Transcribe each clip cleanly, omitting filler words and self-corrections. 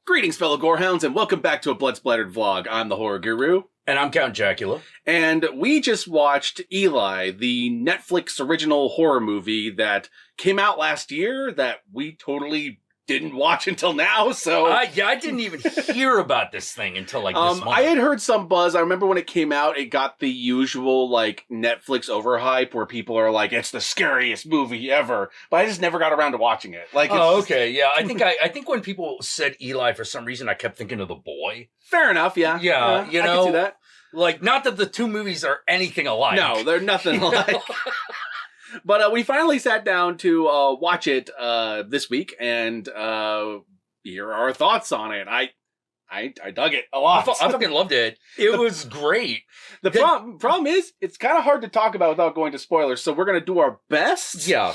Greetings, fellow gorehounds, and welcome back to a Blood Splattered vlog. I'm the Horror Guru. And I'm Count Jackula. And we just watched Eli, the Netflix original horror movie that came out last year that we totally didn't watch until now, so... I didn't even hear about this thing until, this month. I had heard some buzz. I remember when it came out, it got the usual, Netflix overhype where people are like, it's the scariest movie ever. But I just never got around to watching it. Okay, yeah. I think when people said Eli, for some reason, I kept thinking of The Boy. Fair enough, yeah. Yeah, I can see that. Not that the two movies are anything alike. No, they're nothing alike. But we finally sat down to watch it this week, and here are our thoughts on it. I dug it a lot. I fucking loved it. It was great. The problem is, it's kind of hard to talk about without going to spoilers, so we're going to do our best. Yeah.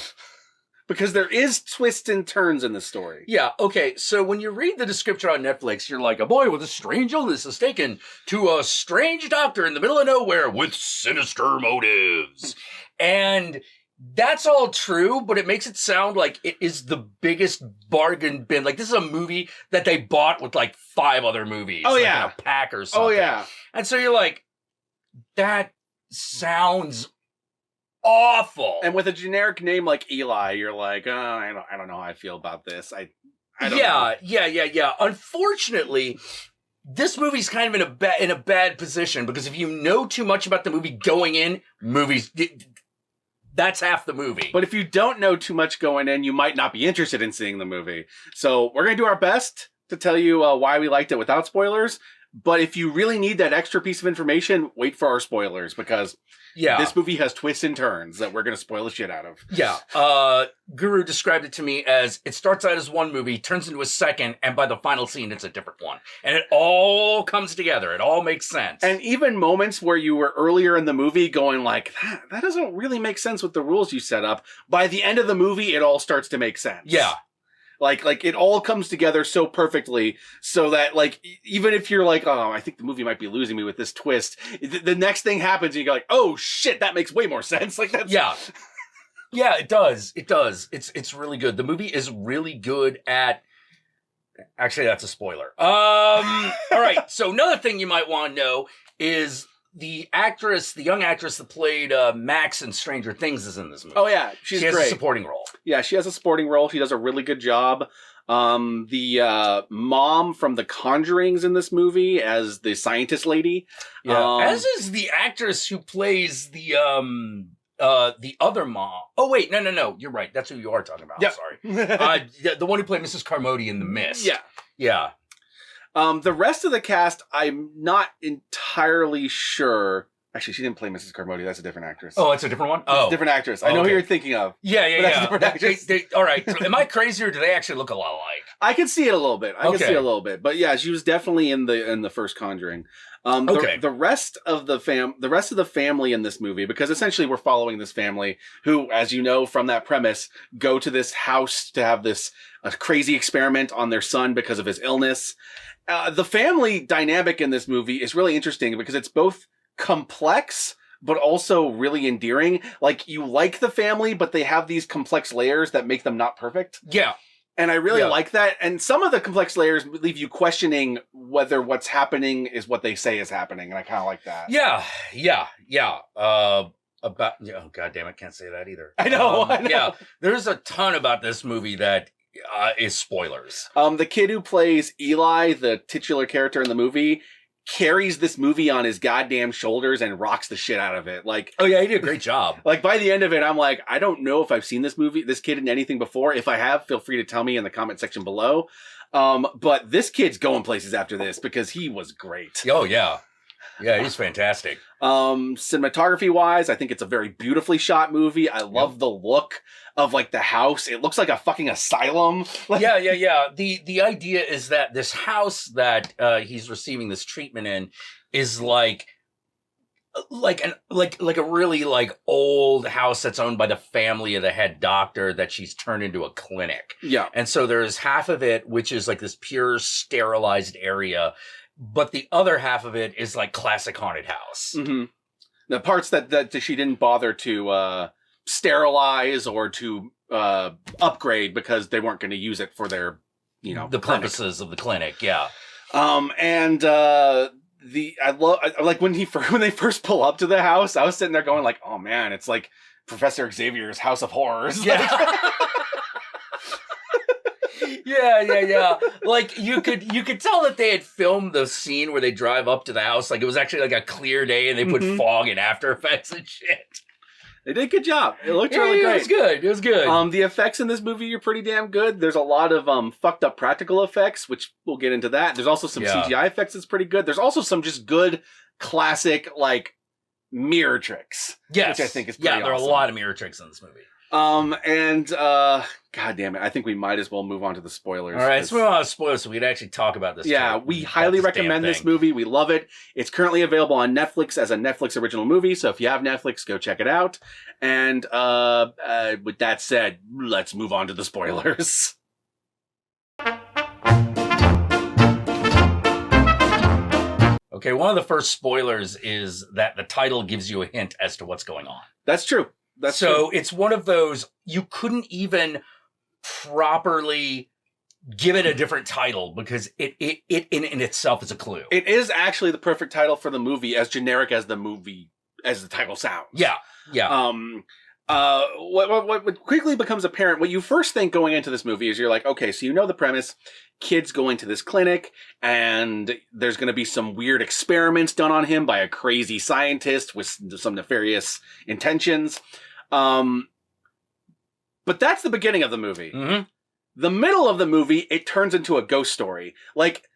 Because there is twists and turns in the story. Yeah, okay, so when you read the description on Netflix, you're like, a boy with a strange illness is taken to a strange doctor in the middle of nowhere with sinister motives. And... that's all true, but it makes it sound like it is the biggest bargain bin. This is a movie that they bought with 5 other movies. Oh, yeah. In a pack or something. Oh, yeah. And so you're like, that sounds awful. And with a generic name like Eli, you're like, I don't know how I feel about this. I don't know. Yeah. Unfortunately, this movie's kind of in a bad position because if you know too much about the movie going in, that's half the movie. But if you don't know too much going in, you might not be interested in seeing the movie. So we're going to do our best to tell you why we liked it without spoilers. But if you really need that extra piece of information, wait for our spoilers because this movie has twists and turns that we're going to spoil the shit out of. Yeah. Guru described it to me as it starts out as one movie, turns into a second, and by the final scene, it's a different one. And it all comes together. It all makes sense. And even moments where you were earlier in the movie going that doesn't really make sense with the rules you set up. By the end of the movie, it all starts to make sense. Yeah. It all comes together so perfectly so that, even if you're oh, I think the movie might be losing me with this twist, the next thing happens and you go oh, shit, that makes way more sense. That's... Yeah. Yeah, it does. It does. It's really good. The movie is really good at... Actually, that's a spoiler. All right. So another thing you might want to know is... the young actress that played Max in Stranger Things is in this movie. Oh, yeah. She has a supporting role. Yeah, she has a supporting role. She does a really good job. The mom from The Conjuring's in this movie as the scientist lady. Yeah. As is the actress who plays the other mom. Oh, wait. No. You're right. That's who you are talking about. Yep. I'm sorry. The one who played Mrs. Carmody in The Mist. Yeah. Yeah. The rest of the cast, I'm not entirely sure. Actually, she didn't play Mrs. Carmody. That's a different actress. Oh, it's a different one? It's a different actress. I know who you're thinking of. Yeah. That's a different actress. All right. So am I crazy or do they actually look a lot alike? I can see it a little bit. But yeah, she was definitely in the first Conjuring. The rest of the family in this movie, because essentially we're following this family who, as you know from that premise, go to this house to have a crazy experiment on their son because of his illness. The family dynamic in this movie is really interesting because it's both complex, but also really endearing. You like the family, but they have these complex layers that make them not perfect. Yeah. And I really like that. And some of the complex layers leave you questioning whether what's happening is what they say is happening. And I kind of like that. Yeah. Oh, God damn it. Can't say that either. I know. Yeah. There's a ton about this movie that is spoilers. The kid who plays Eli, the titular character in the movie, carries this movie on his goddamn shoulders and rocks the shit out of it. Oh yeah, he did a great job. By the end of it, I'm like, I don't know if I've seen this kid in anything before. If I have, feel free to tell me in the comment section below. But this kid's going places after this because he was great. Oh yeah. Yeah, he's fantastic. Cinematography wise, I think it's a very beautifully shot movie. I love the look of the house. It looks like a fucking asylum. Yeah. The idea is that this house that he's receiving this treatment in is like a really old house that's owned by the family of the head doctor that she's turned into a clinic. Yeah. And so there's half of it which is this pure sterilized area. But the other half of it is classic haunted house. Mm-hmm. The parts that she didn't bother to sterilize or to upgrade because they weren't going to use it for their the purposes of the clinic. Yeah. And I like when they first pull up to the house, I was sitting there going like, oh man, it's like Professor Xavier's House of Horrors. Yeah. Yeah. Like you could tell that they had filmed the scene where they drive up to the house. Like it was actually like a clear day and they put fog and After Effects and shit. They did a good job. It looked really great. It was good. The effects in this movie are pretty damn good. There's a lot of fucked up practical effects, which we'll get into that. There's also some CGI effects that's pretty good. There's also some just good classic like mirror tricks. Yes. Which I think is pretty awesome. There are a lot of mirror tricks in this movie. God damn it, I think we might as well move on to the spoilers. All right, let's move on to spoilers so we can actually talk about this. Yeah, we highly recommend this movie. We love it. It's currently available on Netflix as a Netflix original movie, so if you have Netflix, go check it out. And with that said, let's move on to the spoilers. Okay, one of the first spoilers is that the title gives you a hint as to what's going on. That's true. It's one of those, you couldn't even properly give it a different title because it in itself is a clue. It is actually the perfect title for the movie, as generic as the title sounds. Yeah. What quickly becomes apparent, what you first think going into this movie is you're like, okay, so you know the premise, kid's going to this clinic and there's going to be some weird experiments done on him by a crazy scientist with some nefarious intentions. But that's the beginning of the movie. Mm-hmm. The middle of the movie, it turns into a ghost story. Like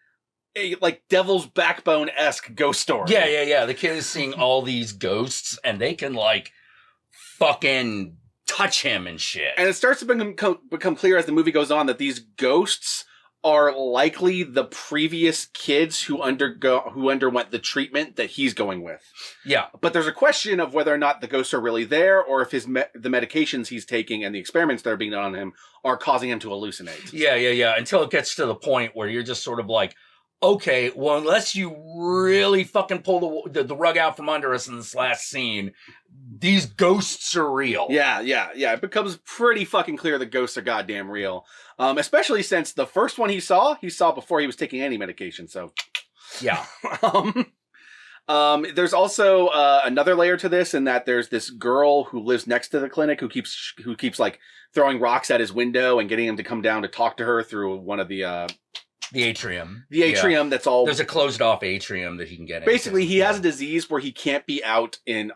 Devil's Backbone-esque ghost story. Yeah. The kid is seeing all these ghosts and they can like fucking touch him and shit. And it starts to become clear as the movie goes on that these ghosts are likely the previous kids who underwent the treatment that he's going with. Yeah. But there's a question of whether or not the ghosts are really there, or if the medications he's taking and the experiments that are being done on him are causing him to hallucinate. Yeah. Until it gets to the point where you're just sort of like, okay, well, unless you really fucking pull the rug out from under us in this last scene, these ghosts are real. Yeah. It becomes pretty fucking clear that ghosts are goddamn real. Especially since the first one he saw before he was taking any medication. So, yeah. There's also another layer to this in that there's this girl who lives next to the clinic who keeps like throwing rocks at his window and getting him to come down to talk to her through one of the atrium. The atrium, that's all. There's a closed off atrium that he can get in. Basically, he has a disease where he can't be out in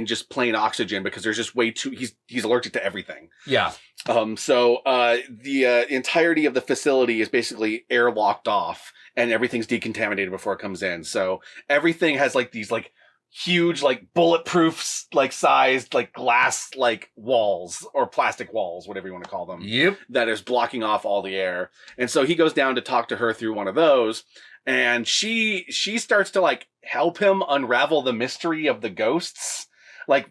just plain oxygen because there's just way too, he's allergic to everything. Yeah. So the entirety of the facility is basically airlocked off and everything's decontaminated before it comes in. So everything has like these like huge, like bulletproof, like sized, like glass, like walls or plastic walls, whatever you want to call them. Yep. That is blocking off all the air. And so he goes down to talk to her through one of those. And she starts to like help him unravel the mystery of the ghosts. Like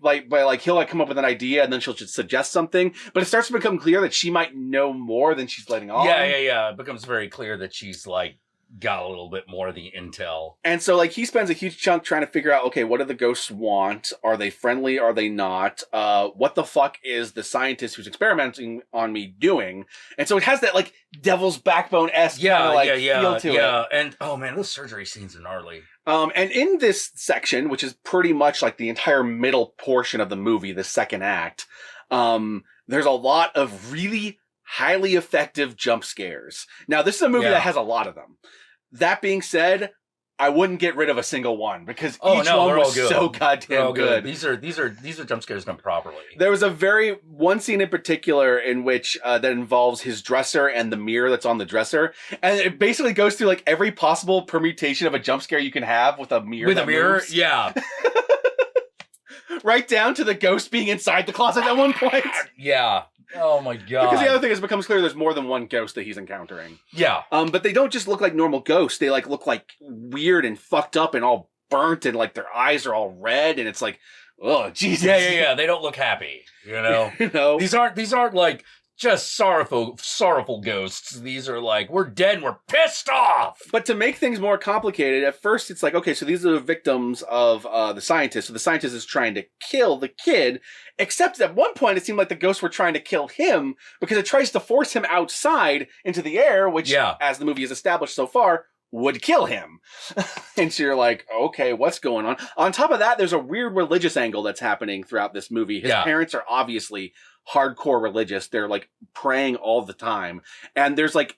he'll like come up with an idea and then she'll just suggest something. But it starts to become clear that she might know more than she's letting on. Yeah. It becomes very clear that she's like got a little bit more of the intel. And so like he spends a huge chunk trying to figure out, okay, what do the ghosts want? Are they friendly? Are they not? What the fuck is the scientist who's experimenting on me doing? And so it has that like Devil's Backbone-esque feel to it. And oh man, those surgery scenes are gnarly. And in this section, which is pretty much like the entire middle portion of the movie, the second act, there's a lot of really highly effective jump scares. Now, this is a movie that has a lot of them. That being said, I wouldn't get rid of a single one because each one was so goddamn good. These are jump scares done properly. There was one scene in particular in which that involves his dresser and the mirror that's on the dresser, and it basically goes through like every possible permutation of a jump scare you can have with a mirror. Moves. Yeah. Right down to the ghost being inside the closet at one point. Yeah. Oh my god. Because the other thing is, it becomes clear there's more than one ghost that he's encountering. Yeah. But they don't just look like normal ghosts. They like look like weird and fucked up and all burnt and like their eyes are all red and it's like, oh Jesus. Yeah. They don't look happy. You know? You know? These aren't like just sorrowful ghosts. These are like, we're dead and we're pissed off. But to make things more complicated, at first it's like, okay, so these are the victims of the scientist. So the scientist is trying to kill the kid, except at one point it seemed like the ghosts were trying to kill him because it tries to force him outside into the air, which, as the movie has established so far, would kill him. And so you're like, okay, what's going on? On top of that, there's a weird religious angle that's happening throughout this movie. His parents are obviously hardcore religious. They're like praying all the time. And there's like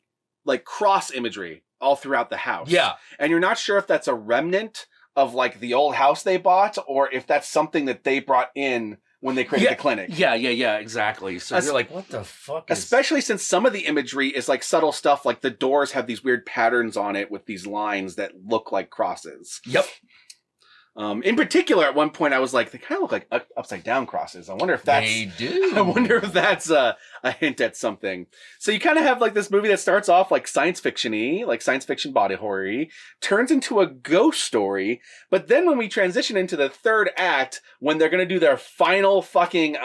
cross imagery all throughout the house. Yeah. And you're not sure if that's a remnant of like the old house they bought or if that's something that they brought in when they created the clinic. Yeah, exactly. So you're like, what the fuck Especially since some of the imagery is like subtle stuff, like the doors have these weird patterns on it with these lines that look like crosses. Yep. In particular, at one point, I was like, they kind of look like upside down crosses. I wonder if that's... They do. I wonder if that's a hint at something. So you kind of have like this movie that starts off like science fiction-y, like science fiction body horror-y, turns into a ghost story. But then when we transition into the third act, when they're going to do their final fucking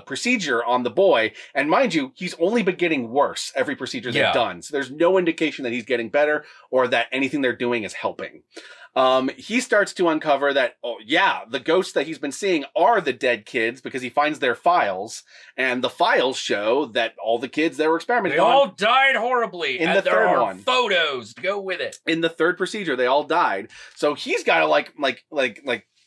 procedure on the boy, and mind you, he's only been getting worse every procedure they've done. So there's no indication that he's getting better or that anything they're doing is helping. He starts to uncover that, the ghosts that he's been seeing are the dead kids because he finds their files, and the files show that all the kids that were experimenting on... They all died horribly. In the third one. Photos to go with it. In the third procedure, they all died. So he's got to like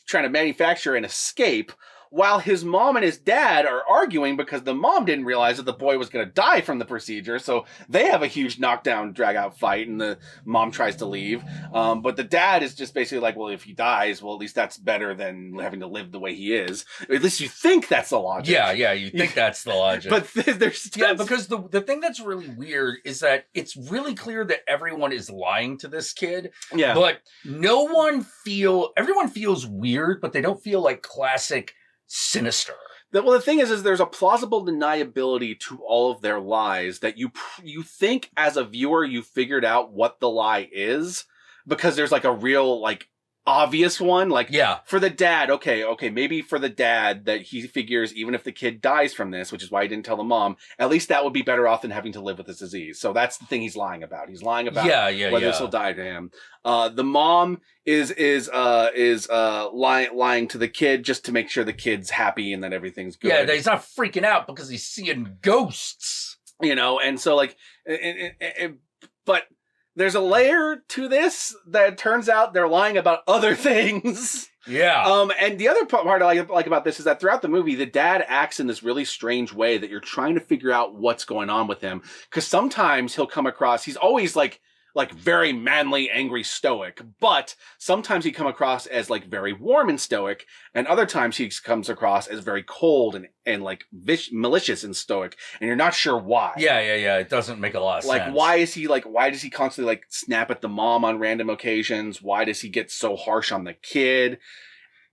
trying to manufacture an escape while his mom and his dad are arguing because the mom didn't realize that the boy was going to die from the procedure. So they have a huge knockdown, drag out fight, and the mom tries to leave. But the dad is just basically like, well, if he dies, well, at least that's better than having to live the way he is. At least you think that's the logic. Yeah, you think that's the logic. But there's... Yeah, because the thing that's really weird is that it's really clear that everyone is lying to this kid. Yeah. But everyone feels weird, but they don't feel like classic sinister. Well, the thing is there's a plausible deniability to all of their lies that you think as a viewer you figured out what the lie is because there's like a real like obvious one. Like for the dad, okay, maybe for the dad that he figures even if the kid dies from this, which is why he didn't tell the mom, at least that would be better off than having to live with this disease. So that's the thing he's lying about. He's lying about whether this will die to him. The mom is lying to the kid just to make sure the kid's happy and that everything's good. Yeah, he's not freaking out because he's seeing ghosts. You know, and so like, but there's a layer to this that turns out they're lying about other things. Yeah. And the other part I like about this is that throughout the movie, the dad acts in this really strange way that you're trying to figure out what's going on with him. Because sometimes he'll come across, he's always like very manly, angry, stoic. But sometimes he come across as like very warm and stoic. And other times he comes across as very cold and like malicious and stoic. And you're not sure why. Yeah. It doesn't make a lot of sense. Why does he constantly like snap at the mom on random occasions? Why does he get so harsh on the kid?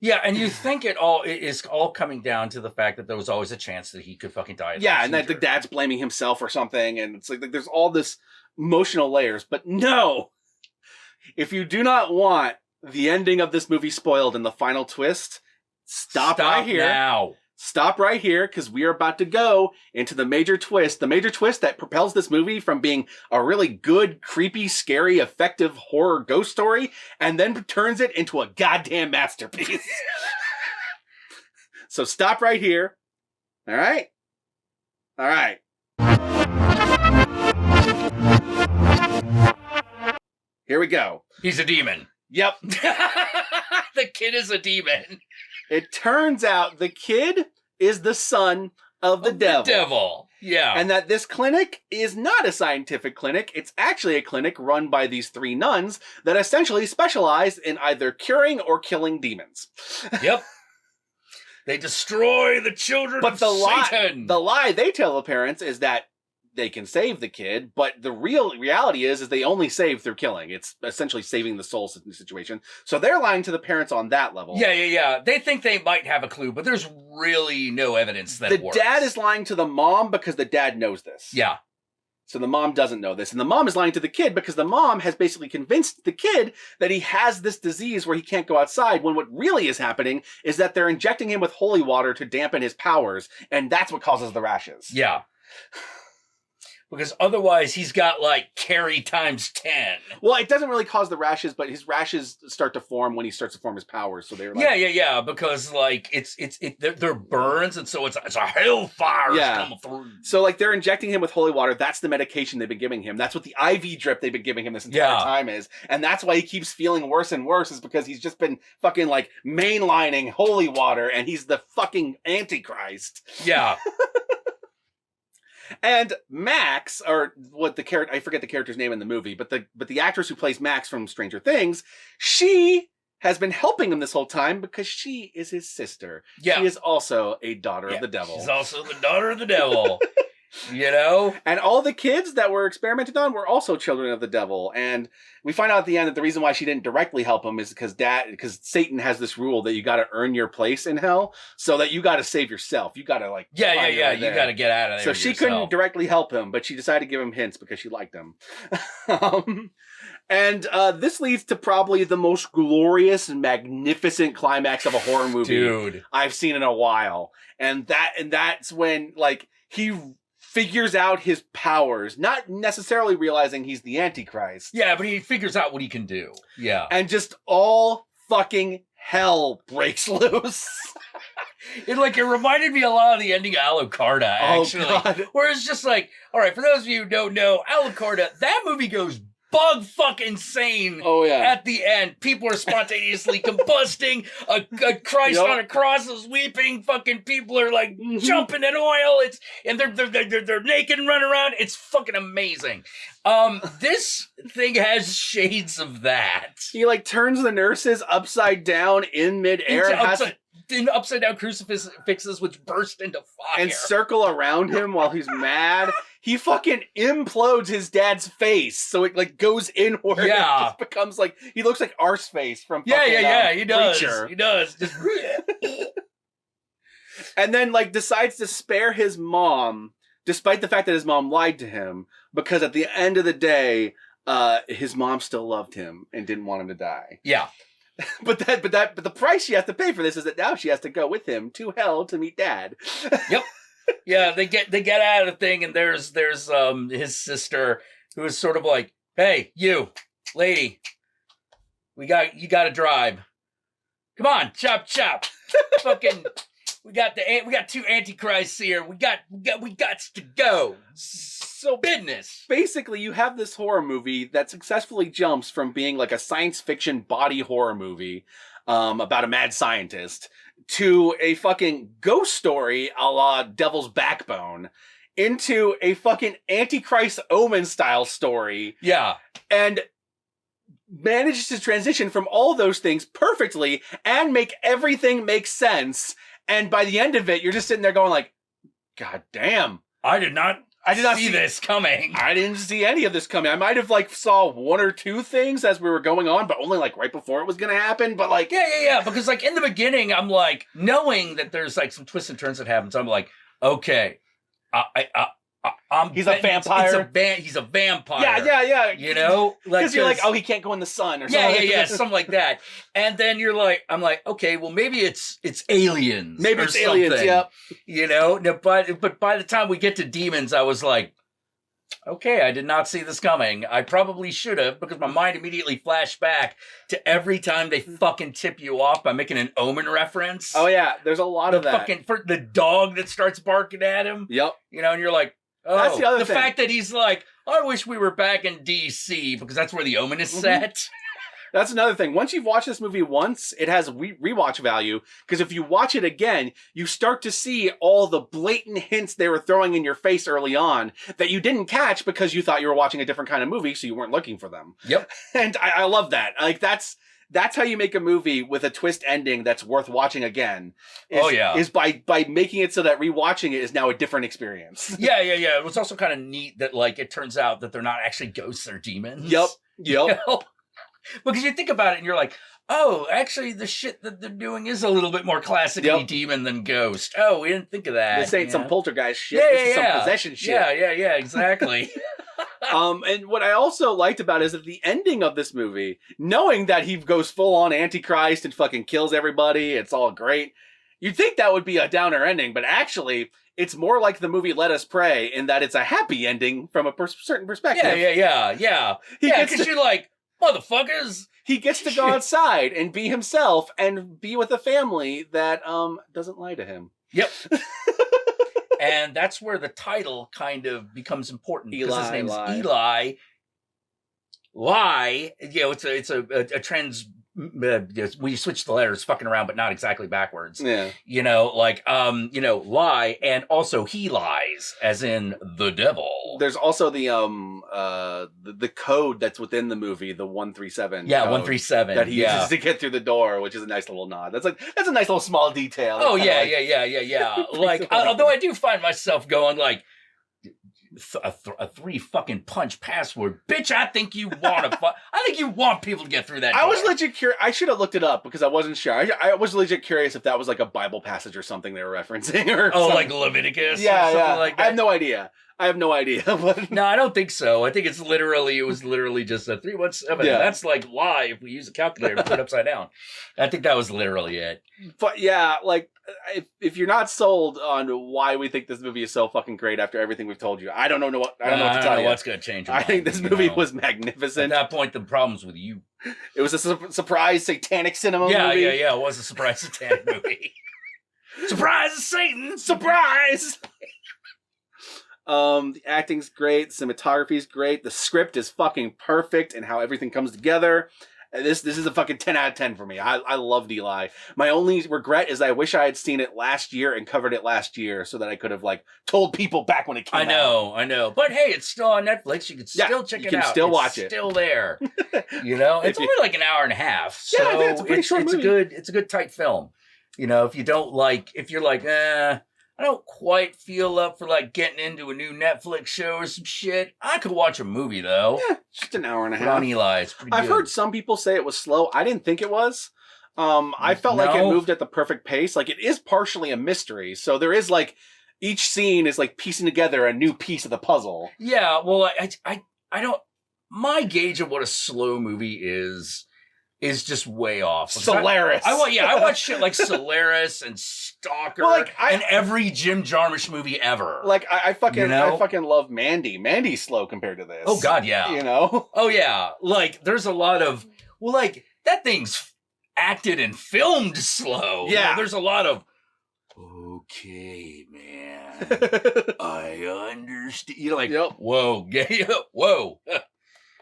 Yeah, and you think it is all coming down to the fact that there was always a chance that he could fucking die. Yeah, and that the dad's blaming himself or something. And it's like there's all this emotional layers, but no, if you do not want the ending of this movie spoiled in the final twist, stop right here now. Stop right here, because we are about to go into the major twist that propels this movie from being a really good, creepy, scary, effective horror ghost story, and then turns it into a goddamn masterpiece. So stop right here. All right. Here we go. He's a demon. Yep. The kid is a demon. It turns out the kid is the son of the devil. Yeah. And that this clinic is not a scientific clinic. It's actually a clinic run by these three nuns that essentially specialize in either curing or killing demons. Yep. They destroy the children of Satan. The lie they tell the parents is that they can save the kid, but the real reality is they only save through killing. It's essentially saving the soul situation. So they're lying to the parents on that level. Yeah. They think they might have a clue, but there's really no evidence that it works. The dad is lying to the mom because the dad knows this. Yeah. So the mom doesn't know this. And the mom is lying to the kid because the mom has basically convinced the kid that he has this disease where he can't go outside, when what really is happening is that they're injecting him with holy water to dampen his powers, and that's what causes the rashes. Yeah. Because otherwise he's got like carry times 10. Well, it doesn't really cause the rashes, but his rashes start to form when he starts to form his powers. So they're like, yeah. Because like they're burns, and so it's a hellfire coming through. So like they're injecting him with holy water. That's the medication they've been giving him. That's what the IV drip they've been giving him this entire time is, and that's why he keeps feeling worse and worse. Is because he's just been fucking like mainlining holy water, and he's the fucking Antichrist. Yeah. And Max, or what the character, I forget the character's name in the movie, but the actress who plays Max from Stranger Things, she has been helping him this whole time because she is his sister. Yeah. She is also a daughter of the devil. She's also the daughter of the devil. You know? And all the kids that were experimented on were also children of the devil. And we find out at the end that the reason why she didn't directly help him is because Satan has this rule that you got to earn your place in hell, so that you got to save yourself. You got to like... You got to get out of there. So she couldn't directly help him, but she decided to give him hints because she liked him. And this leads to probably the most glorious and magnificent climax of a horror movie I've seen in a while. And that's when like he figures out his powers, not necessarily realizing he's the Antichrist. Yeah, but he figures out what he can do. Yeah. And just all fucking hell breaks loose. It reminded me a lot of the ending of Alucarda, actually. Oh, God. Where it's just like, all right, for those of you who don't know, Alucarda, that movie goes bug fucking insane. Oh, yeah. At the end, people are spontaneously combusting. A Christ on a cross is weeping. Fucking people are like jumping in oil. And they're naked and running around. It's fucking amazing. This thing has shades of that. He like turns the nurses upside down in midair. Upside down crucifixes which burst into fire and circle around him while he's mad. He fucking implodes his dad's face, so it like goes inward. Yeah, it just becomes like he looks like Arseface from He does. Preacher. He does. Just... And then like decides to spare his mom, despite the fact that his mom lied to him, because at the end of the day, his mom still loved him and didn't want him to die. Yeah. But the price she has to pay for this is that now she has to go with him to hell to meet Dad. Yep. Yeah, they get out of the thing, and there's his sister who is sort of like, hey, you lady, you got to drive. Come on, chop. Fucking, we got two antichrists here. We got to go. So business. Basically, you have this horror movie that successfully jumps from being like a science fiction body horror movie about a mad scientist to a fucking ghost story a la Devil's Backbone into a fucking Antichrist Omen style story. Yeah. And manages to transition from all those things perfectly and make everything make sense. And by the end of it, you're just sitting there going like, God damn. I did not see this coming. I didn't see any of this coming. I might have like saw one or two things as we were going on, but only like right before it was going to happen. But like, yeah. Because like in the beginning, I'm like knowing that there's like some twists and turns that happen. So I'm like, okay, he's a vampire. He's a vampire. Yeah. You know, because you're like, oh, he can't go in the sun or something. Yeah, something like that. And then I'm like, okay, well maybe it's aliens. Maybe it's aliens. Yep. You know, but by the time we get to demons, I was like, okay, I did not see this coming. I probably should have, because my mind immediately flashed back to every time they fucking tip you off by making an Omen reference. Oh yeah, there's a lot of that. For the dog that starts barking at him. Yep. You know, and you're like, oh, that's the other thing. Fact that he's like, I wish we were back in DC because that's where the Omen is set. That's another thing. Once you've watched this movie once, it has rewatch value, because if you watch it again, you start to see all the blatant hints they were throwing in your face early on that you didn't catch because you thought you were watching a different kind of movie, so you weren't looking for them. Yep. And I love that. Like that's how you make a movie with a twist ending that's worth watching again. Is by making it so that rewatching it is now a different experience. Yeah. It was also kind of neat that like it turns out that they're not actually ghosts or demons. Yep. You know? Because you think about it and you're like, oh, actually the shit that they're doing is a little bit more classically demon than ghost. Oh, we didn't think of that. This ain't some poltergeist shit. This is some possession shit. Yeah, exactly. And what I also liked about it is that the ending of this movie, knowing that he goes full on Antichrist and fucking kills everybody, it's all great. You'd think that would be a downer ending, but actually, it's more like the movie Let Us Pray in that it's a happy ending from a certain perspective. Yeah, because you're like, motherfuckers. He gets to go outside and be himself and be with a family that doesn't lie to him. Yep. And that's where the title kind of becomes important. Because his name's Eli. Lie, it's a trans. We switch the letters, fucking around, but not exactly backwards. Yeah, lie, and also he lies, as in the devil. There's also the code that's within the movie, the 137. Yeah, 137 that he uses to get through the door, which is a nice little nod. That's a nice little small detail. Oh yeah. Like, although I do find myself going like. A 3 fucking punch password, bitch. I think you want people to get through that door. I was legit curious. I should have looked it up because I wasn't sure. I was legit curious if that was like a Bible passage or something they were referencing, or something. Like Leviticus. Yeah, or something like that. I have no idea. But... No, I don't think so. I think it was literally just a 317. Yeah. That's like lie if we use a calculator to put it upside down. I think that was literally it. But yeah, like if you're not sold on why we think this movie is so fucking great after everything we've told you, I don't know what to tell you. I don't know what's going to change. I think this movie was magnificent. At that point, the problem's with you. It was a surprise satanic cinema movie. Yeah. It was a surprise satanic movie. Surprise, Satan! Surprise! The acting's great, cinematography's great, the script is fucking perfect, and how everything comes together. This is a fucking 10 out of 10 for me. I loved Eli. My only regret is I wish I had seen it last year and covered it last year so that I could have like told people back when it came out. I know. But hey, it's still on Netflix. You can still check it out. You can still watch it. It's still there. It's only like an hour and a half. So yeah, I think it's a pretty short movie. It's a good tight film. If you're like, I don't quite feel up for like getting into a new Netflix show or some shit. I could watch a movie though. Yeah, just an hour and a half. On Eli, it's pretty good. I've heard some people say it was slow. I didn't think it was. I felt like it moved at the perfect pace. Like it is partially a mystery. So there is like each scene is like piecing together a new piece of the puzzle. Yeah, well, I don't. My gauge of what a slow movie is just way off. Solaris. I watch shit like Solaris and Stalker and every Jim Jarmusch movie ever. Like I fucking love Mandy. Mandy's slow compared to this. Oh God, yeah. Oh yeah. Like there's a lot of that thing's acted and filmed slow. Yeah. There's a lot of okay, man. I understand. You're like, yep. Whoa, whoa.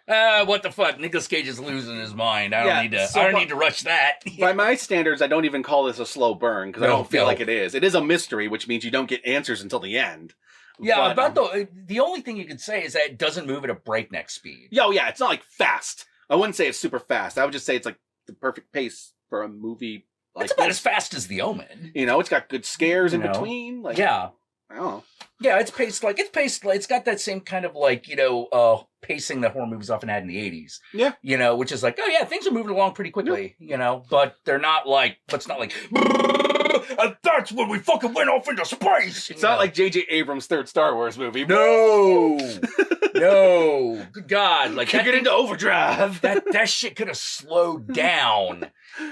What the fuck? Nicolas Cage is losing his mind. I don't need to rush that. By my standards, I don't even call this a slow burn because I don't feel like it is. It is a mystery, which means you don't get answers until the end. Yeah, the only thing you could say is that it doesn't move at a breakneck speed. Yeah, it's not like fast. I wouldn't say it's super fast. I would just say it's like the perfect pace for a movie. Like it's about as fast as The Omen. It's got good scares in between. Like, yeah. I don't know. Yeah, it's paced like it's got that same kind of pacing that horror movies often had in the 80s. Yeah. Which is like, oh yeah, things are moving along pretty quickly, but they're not like, it's not like, and that's when we fucking went off into space. It's not like J.J. Abrams' third Star Wars movie. No. Good God. Like, get into overdrive. That shit could have slowed down.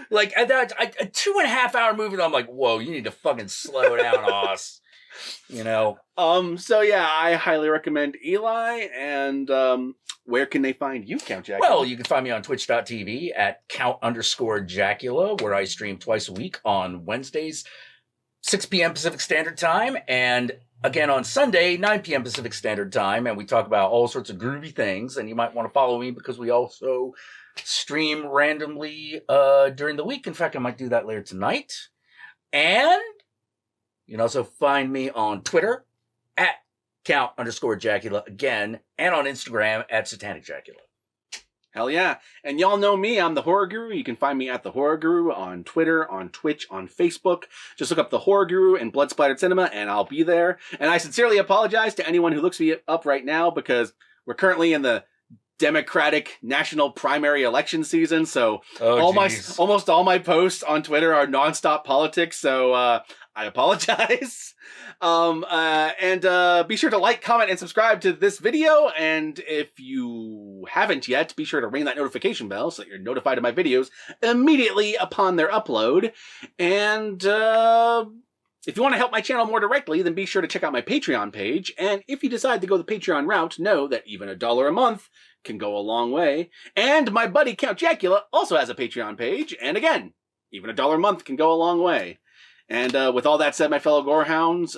Like, a 2.5 hour movie, I'm like, whoa, you need to fucking slow down, Oz. So yeah, I highly recommend Eli. And where can they find you, Count Jackula? Well, you can find me on twitch.tv at Count_Jackula, where I stream twice a week on Wednesdays, 6 p.m. Pacific Standard Time, and again on Sunday, 9 p.m. Pacific Standard Time, and we talk about all sorts of groovy things, and you might want to follow me because we also stream randomly during the week. In fact, I might do that later tonight. And you can also find me on Twitter at Count_Jackula again, and on Instagram at Satanic Jackula. Hell yeah. And y'all know me, I'm the Horror Guru. You can find me at the Horror Guru on Twitter, on Twitch, on Facebook. Just look up the Horror Guru and Blood Splattered Cinema and I'll be there. And I sincerely apologize to anyone who looks me up right now because we're currently in the Democratic national primary election season. So almost all my posts on Twitter are nonstop politics. So I apologize. And be sure to like, comment, and subscribe to this video. And if you haven't yet, be sure to ring that notification bell so that you're notified of my videos immediately upon their upload. And if you want to help my channel more directly, then be sure to check out my Patreon page. And if you decide to go the Patreon route, know that even $1 a month can go a long way. And my buddy Count Jackula also has a Patreon page. And again, even $1 a month can go a long way. And with all that said, my fellow Gorehounds,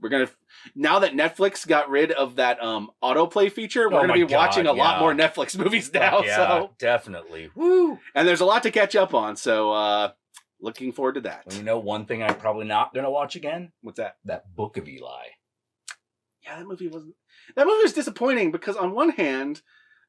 we're going to, now that Netflix got rid of that autoplay feature, we're going to be watching a lot more Netflix movies now. Yeah, so definitely. Woo! And there's a lot to catch up on, so looking forward to that. Well, you know one thing I'm probably not going to watch again? What's that? That Book of Eli. Yeah, that movie was disappointing because on one hand,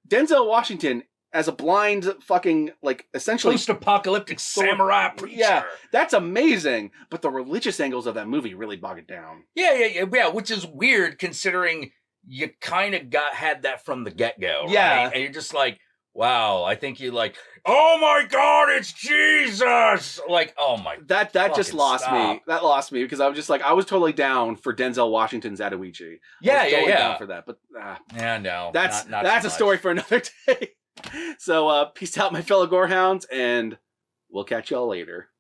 Denzel Washington as a blind fucking, like, essentially post-apocalyptic samurai preacher. Yeah, that's amazing. But the religious angles of that movie really bog it down. Yeah, which is weird considering you kind of had that from the get-go, yeah. Right? And you're just like, wow, I think you like, oh my God, it's Jesus! Like, oh my That just lost me. That lost me because I was just like, I was totally down for Denzel Washington's Adoichi. Yeah, down for that, but yeah, no, that's not a story for another day. So peace out, my fellow Gorehounds, and we'll catch y'all later.